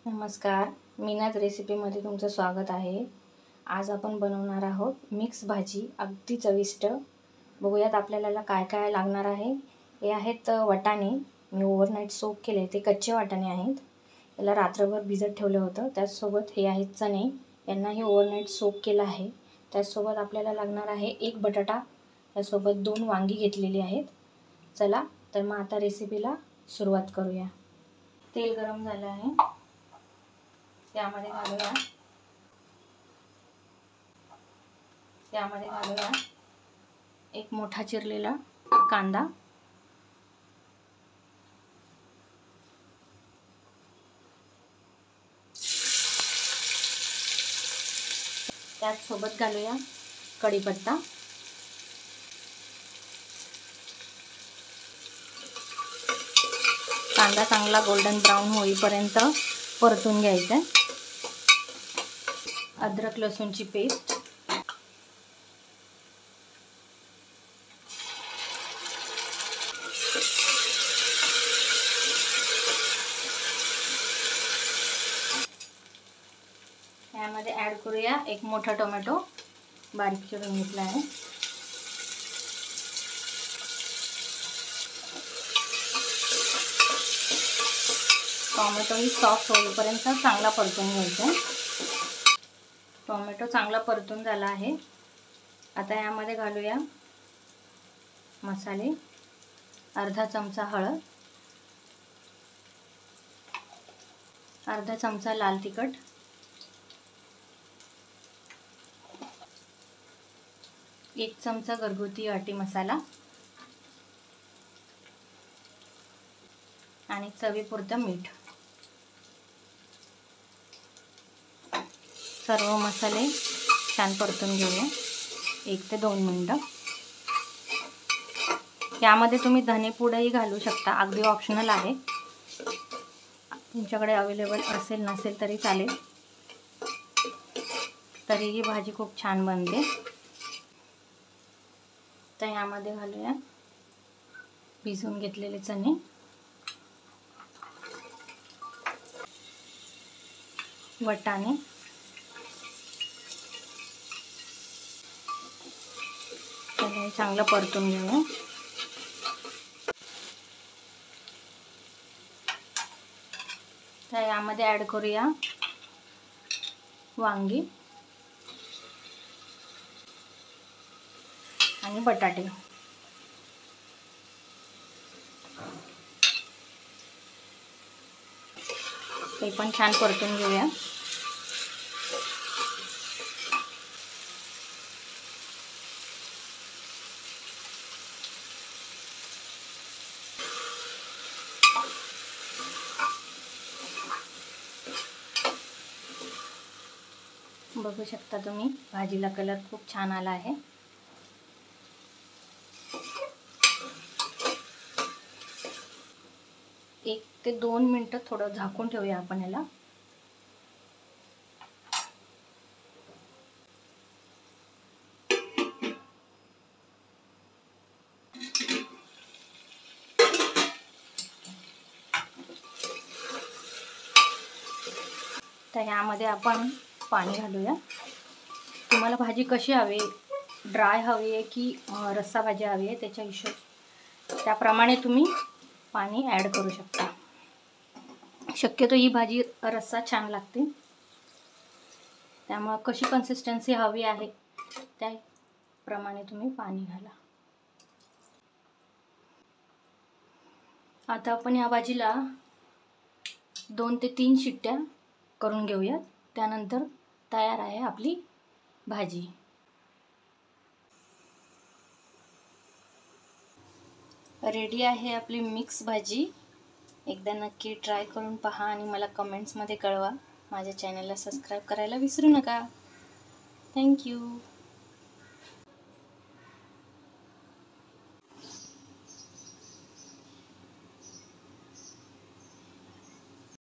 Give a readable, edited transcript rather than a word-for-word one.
नमस्कार, मीनाज रेसिपीमध्ये तुमचं स्वागत आहे। आज आपण बनवणार आहोत मिक्स भाजी, अगदी चविष्ट। बघूयात आपल्याला काय काय लागणार आहे। हे आहेत वाटाणे, मी ओव्हरनाईट सोक केले, ते कच्चे वाटाणे आहेत। याला रात्रभर भिजत ठेवलं होतं। त्यासोबत हे आहेत चणे, यांनाही ओव्हरनाईट सोक केलं आहे। त्यासोबत आपल्याला लागणार आहे एक बटाटा, त्यासोबत 2 वांगी घेतलेली आहेत। चला तर मग आता रेसिपीला सुरुवात करूया। तेल गरम झालं आहे, त्यामध्ये घालूया एक मोठा चिरलेला कांदा, त्यात सोबत घालूया कढीपत्ता, कांदा चांगला गोल्डन ब्राउन होईपर्यंत परतून घ्यायचा। अद्रक लसूणची पेस्ट, यामध्ये ॲड करूया एक मोठा टोमॅटो, बारीक चिरून घेतला आहे। टोमॅटो ही सॉफ्ट होईपर्यंत चांगला परतून घ्यायचा। टोमॅटो चांगला परतून झाला आहे। आता यामध्ये घालूया मसाले, अर्धा चमचा हळद, अर्धा चमचा लाल तिखट, एक चमचा घरगुती वाटी मसाला आणि चवीपुरतं मीठ। सर्व मसाले छान परतून घेऊया 1 ते 2 मिनिटं। यामध्ये तुम्ही धनेपूडही घालू शकता, अगदी ऑप्शनल आहे। तुमच्याकडे अवेलेबल असेल नसेल तरी चालेल, तरी ही भाजी खूप छान बनते। तर यामध्ये घालूया भिजवून घेतलेले चणे, वाटाणे, त्याला चांगलं परतून घेऊया। तर यामध्ये ॲड करूया वांगी आणि बटाटे। ते पण छान परतून घेऊया। बघू शकता तुम्ही, भाजीला कलर खूप छान आला आहे। एक ते 2 मिनिटं थोडं झाकून ठेवूया आपण याला। तर यामध्ये आपण पाणी घालूया। तुम्हाला भाजी कशी हवी, ड्राय हवी आहे की रस्सा भाजी हवी आहे, त्याप्रमाणे तुम्ही पाणी ॲड करू शकता। शक्यतो ही भाजी रस्सा छान लागते, त्यामुळे कशी कन्सिस्टन्सी हवी आहे त्याप्रमाणे तुम्ही पाणी घाला। आता आपण या भाजीला 2 ते 3 शिट्ट्या करून घेऊया, त्यानंतर तयार आहे आपली भाजी। रेडी आहे आपली मिक्स भाजी। एकदा नक्की ट्राय करून पहा आणि मला कमेंट्समध्ये कळवा। माझ्या चॅनलला सबस्क्राईब करायला विसरू नका। थँक्यू।